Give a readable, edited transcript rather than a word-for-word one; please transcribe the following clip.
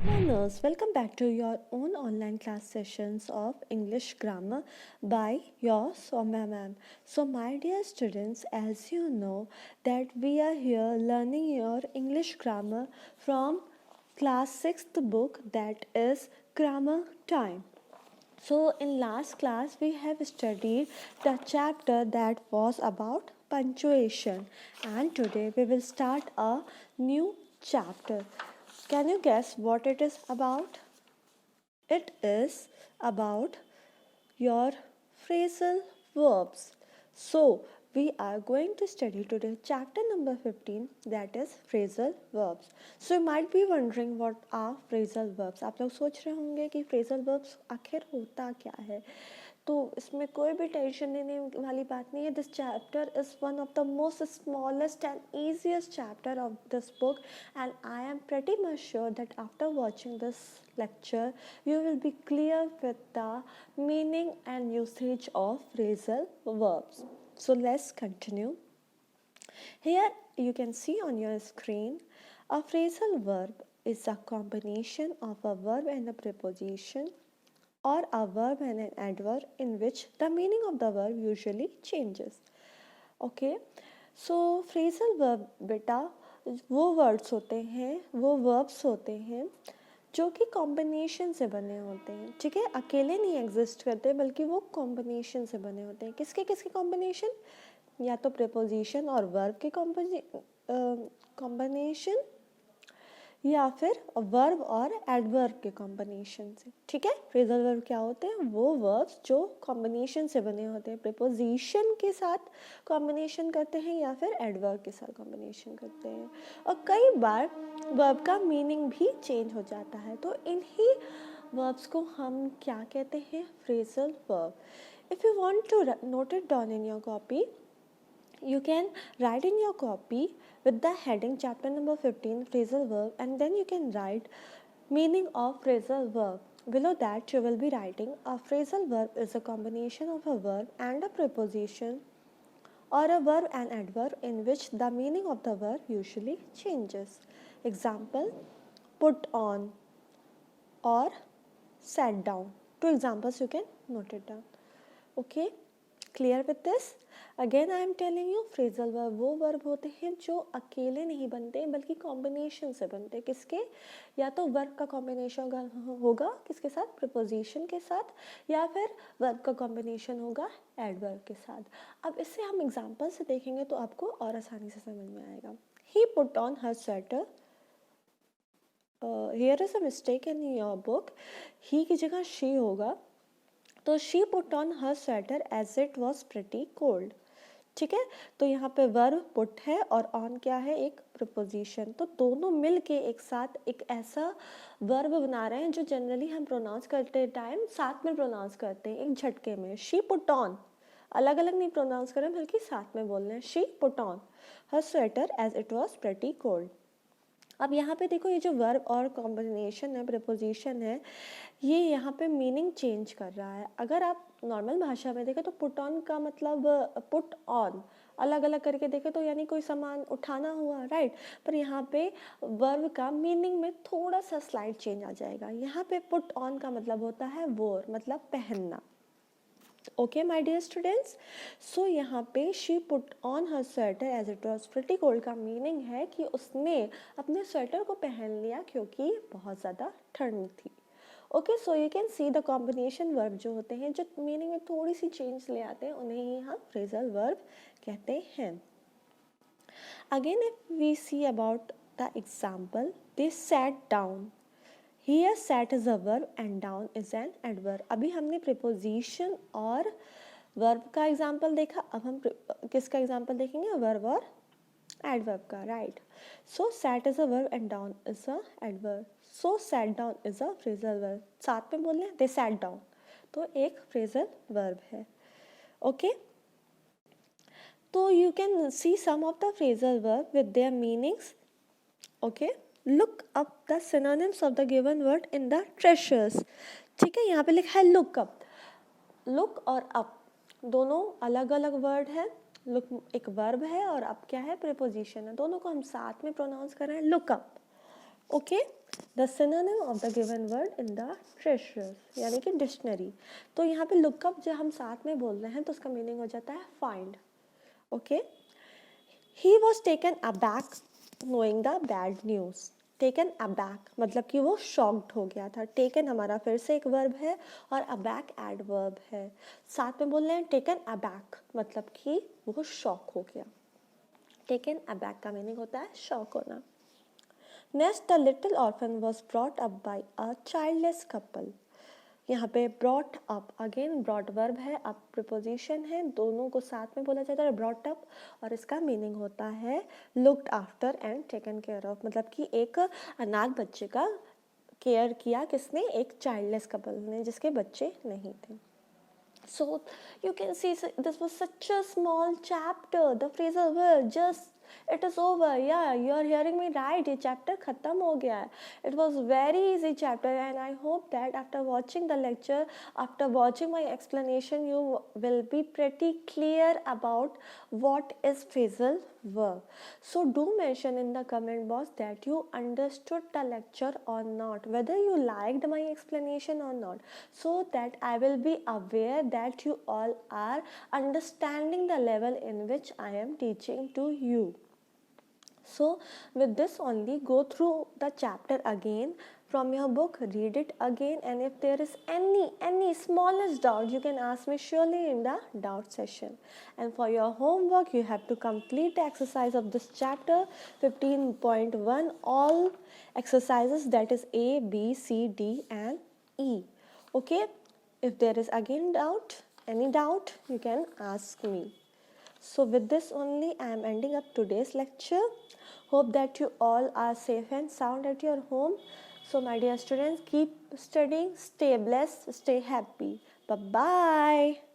Learners, welcome back to your own online class sessions of English grammar by your Soumya ma'am. So, my dear students, as you know that we are here learning your English grammar from class 6th book, that is Grammar Time. So, in last class we have studied the chapter that was about punctuation, and today we will start a new chapter. Can you guess what it is about? It is about your phrasal verbs. So, we are going to study today chapter number 15, that is phrasal verbs. So, you might be wondering what are phrasal verbs. आप लोग सोच रहे होंगे कि phrasal verbs आखिर होता क्या है. तो इसमें कोई भी टेंशन लेने वाली बात नहीं है. This chapter is one of the most smallest and easiest chapter of this book, and I am pretty much sure that after watching this lecture you will be clear with the meaning and usage of phrasal verbs. So let's continue. Here you can see on your screen, a phrasal verb is a combination of a verb and a preposition, or a verb and an adverb in which the meaning of the verb usually changes. Okay, so phrasal verb बेटा वो words होते हैं, वो verbs होते हैं जो कि combination से बने होते हैं. ठीक है, अकेले नहीं एग्जिस्ट करते बल्कि वो कॉम्बिनेशन से बने होते हैं. किसके किसके कॉम्बिनेशन? या तो प्रीपोजिशन और वर्ब के कॉम्बिनेशन, या फिर वर्ब और एडवर्ब के कॉम्बिनेशन से. ठीक है, फ्रेजल वर्ब क्या होते हैं? वो वर्ब्स जो कॉम्बिनेशन से बने होते हैं, प्रीपोजिशन के साथ कॉम्बिनेशन करते हैं या फिर एडवर्ब के साथ कॉम्बिनेशन करते हैं. और कई बार वर्ब का मीनिंग भी चेंज हो जाता है. तो इन्हीं वर्ब्स को हम क्या कहते हैं? Phrasal verb. If you want to note it down in your copy, you can write in your copy with the heading chapter number 15 phrasal verb, and then you can write meaning of phrasal verb. Below that you will be writing a phrasal verb is a combination of a verb and a preposition, or a verb and adverb in which the meaning of the verb usually changes. Example: put on or sat down. Two examples, you can note it down. Okay, clear with this? Again I am telling you, phrasal verb वो verb होते हैं जो अकेले नहीं बनते बल्कि combination से बनते हैं. किसके? या तो वर्ब का कॉम्बिनेशन होगा किसके साथ? प्रीपोजिशन के साथ, या फिर वर्ब का कॉम्बिनेशन होगा एडवर्ब के साथ. अब इससे हम एग्जांपल से देखेंगे तो आपको और आसानी से समझ में आएगा. He put on her sweater. Here is a mistake in your book. He की जगह शी होगा, तो she put on her sweater as it was pretty cold. ठीक है, तो यहाँ पे वर्ब पुट है और ऑन क्या है? एक प्रपोजिशन. तो दोनों मिल के एक साथ एक ऐसा वर्ब बना रहे हैं जो जनरली हम प्रोनाउंस करते टाइम साथ में प्रोनाउंस करते हैं एक झटके में. शी पुट ऑन, अलग अलग नहीं प्रोनाउंस करें बल्कि साथ में बोल रहे हैं. She put on her sweater as it was pretty cold. अब यहाँ पे देखो, ये जो वर्ब और कॉम्बिनेशन है, प्रीपोजिशन है, ये यहाँ पे मीनिंग चेंज कर रहा है. अगर आप नॉर्मल भाषा में देखें तो पुट ऑन का मतलब पुट ऑन, अलग अलग करके देखें तो यानी कोई सामान उठाना हुआ, राइट. पर यहाँ पे वर्ब का मीनिंग में थोड़ा सा स्लाइड चेंज आ जाएगा. यहाँ पे पुट ऑन का मतलब होता है वोर, मतलब पहनना. Okay my dear students, so यहाँ पे she put on her sweater as it was pretty cold का मीनिंग है कि उसने अपने स्वेटर को पहन लिया क्योंकि बहुत ज़्यादा ठंड थी. Okay, so you can see the combination verb जो होते हैं जो मीनिंग में थोड़ी सी चेंज ले आते हैं, उन्हें ही हम फ्रेजल वर्ब कहते हैं. Again if we see about the example, they sat down. Here sat is a verb and down is an adverb. अभी हमने preposition और verb का example देखा, अब हम किसका example देखेंगे? verb और adverb का, right. So sat is a verb and down is a adverb. So sat down is a phrasal verb. साथ में बोल रहे हैं they sat down, तो एक phrasal verb है. Okay, तो you can see some of the phrasal verb with their meanings. Okay, look up the synonyms of the given word in the treasures. ठीक है, यहाँ पे लिखा है look up. look और up दोनों अलग अलग वर्ड है. look एक वर्ब है और up क्या है? प्रीपोजिशन है. दोनों को हम साथ में प्रोनाउंस कर रहे हैं look up. Okay, the synonym of the given word in the treasures यानी कि डिक्शनरी। तो यहाँ पे लुकअप जो हम साथ में बोल रहे हैं तो उसका मीनिंग हो जाता है find. Okay, he was taken aback knowing the bad news. Taken aback मतलब कि वो शॉक्ड हो गया था। टेकन हमारा फिर से एक वर्ब है और अबैक एडवर्ब है। साथ में बोल रहे हैं टेकन अबैक मतलब कि वो शॉक हो गया। टेकन अबैक का मीनिंग होता है शॉक होना। Next, the little orphan was brought up by a childless couple. यहाँ पे brought up again brought verb है, अप प्रिपोजिशन है, दोनों को साथ में बोला जाता है ब्रॉट अप और इसका मीनिंग होता है looked after and taken care of मतलब कि एक अनाथ बच्चे का केयर किया किसने, एक चाइल्डलेस कपल ने जिसके बच्चे नहीं थे। So you can see this was such a small chapter. The phrasal verb just it is over. Yeah, you are hearing me right. ये chapter खत्म हो गया है. It was very easy chapter and I hope that after watching the lecture, after watching my explanation, you will be pretty clear about what is phrasal verb. So do mention in the comment box that you understood the lecture or not, whether you liked my explanation or not, so that I will be aware that you all are understanding the level in which I am teaching to you. So with this only, go through the chapter again from your book, read it again, and if there is any smallest doubt, you can ask me surely in the doubt session. And for your homework, you have to complete the exercise of this chapter 15.1, all exercises, that is A, B, C, D and E. Okay, if there is again any doubt, you can ask me. So with this only, I am ending up today's lecture. Hope that you all are safe and sound at your home. So my dear students, keep studying, stay blessed, stay happy. Bye-bye.